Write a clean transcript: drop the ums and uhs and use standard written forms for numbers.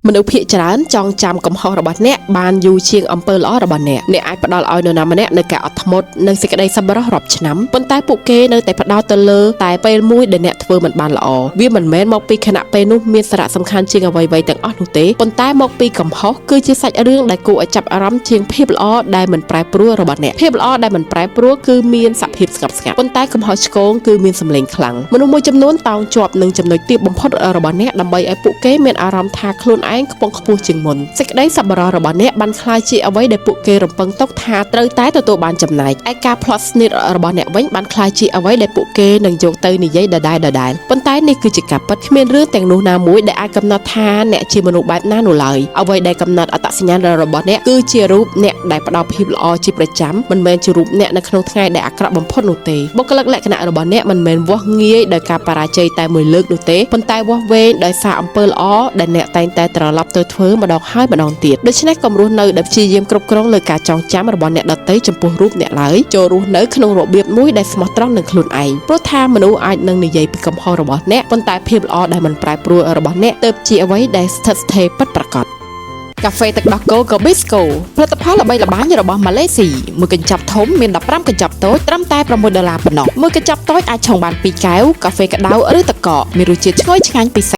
មនុស្សភាគច្រើនចង់ចាំកំហុសរបស់អ្នកបានយូរជាងអំពើល្អរបស់អ្នកអាចផ្ដល់ឲ្យនរណាម្នាក់នៅការអត់ធ្មត់និងសេចក្តីសប្បុរសរាប់ឆ្នាំប៉ុន្តែពួកគេនៅតែផ្ដោតទៅលើតែពេលមួយដែលអ្នកធ្វើមិនបានល្អវាមិនមែនមកពីខណៈពេលនោះមានសារៈសំខាន់ជាងអ្វីៗទាំងអស់នោះទេប៉ុន្តែមកពីកំហុសគឺជាសាច់រឿងដែលគួរឲ្យចាប់អារម្មណ៍ជាងភាពល្អដែលមិនប្រែប្រួលរបស់អ្នកភាពល្អដែលមិនប្រែប្រួលគឺមានសភាពស្ងប់ស្ងាត់ប៉ុន្តែកំហុសឆ្គងគឺមានសម្លេងខ្លាំងមនុស្សមួយចំនួនតោងជាប់នឹងចំណុចទាបបំផុតរបស់អ្នកដើម្បីឲ្យពួកគេមានអារម្មណ៍ថាខ្លួនឯងខ្ពង់ខ្ពស់ជាងមុនសេចក្តីសប្បុរសរបស់អ្នកបានក្លាយជាអ្វីដែលពួកគេរំពឹងទុកថាត្រូវតែទទួលបានចំណែកឯការផ្លត់ស្នៀតរបស់អ្នកវិញបានក្លាយជាអ្វីដែលពួកគេនឹងយកទៅនិយាយដដែលប៉ុន្តែនេះគឺជាការពិតគ្មានរឿងទាំងនោះណាមួយដែលអាចកំណត់ថាអ្នកជាមនុស្សបែបណានោះឡើយអ្វីដែលកំណត់អត្តសញ្ញាណរបស់អ្នកគឺជារូបអ្នកដែលផ្ដល់ភាពល្អជាប្រចាំមិនមែនជារូបអ្នកនៅក្នុងថ្ងៃដែលអាក្រក់បំផុតនោះទេបុគ្គលិកលក្ខណៈរបស់អ្នកមិនមែនវាស់ងាយដោយការបរាជ័យតែមួយលើកនោះទេប៉ុន្តែវាស់វែងដោយសារអំពើល្អដែលអ្នកតែងតែត្រឡប់ទៅធ្វើម្ដងហើយម្ដងទៀតដូច្នេះកុំរស់នៅដោយព្យាយាមគ្រប់គ្រងលើការចងចាំរបស់អ្នកដទៃចំពោះរូបអ្នកឡើយចូលរស់នៅក្នុងរបៀបមួយដែលស្មោះត្រង់នឹងខ្លួនឯងព្រោះថាមនុស្សអាចនឹងនិយាយពីកំហុសរបស់អ្នកប៉ុន្តែភាពល្អដែលមិនប្រែប្រួលរបស់អ្នកទើបជាអ្វីដែលស្ថិតស្ថេរពិតប្រាកដកាហ្វេទឹកដោះគោ Gobisco ផលិតផលល្បីល្បាញរបស់ម៉ាឡេស៊ីមួយកញ្ចប់ធំមាន15កញ្ចប់តូចត្រឹមតែ$6ប៉ុណ្ណោះមួយកញ្ចប់តូចអាចឆុងបាន2កែវកាហ្វេក្តៅឬទឹកកកមានរសជាតិឈ្ងុយឆ្ងាញ់ពិសេស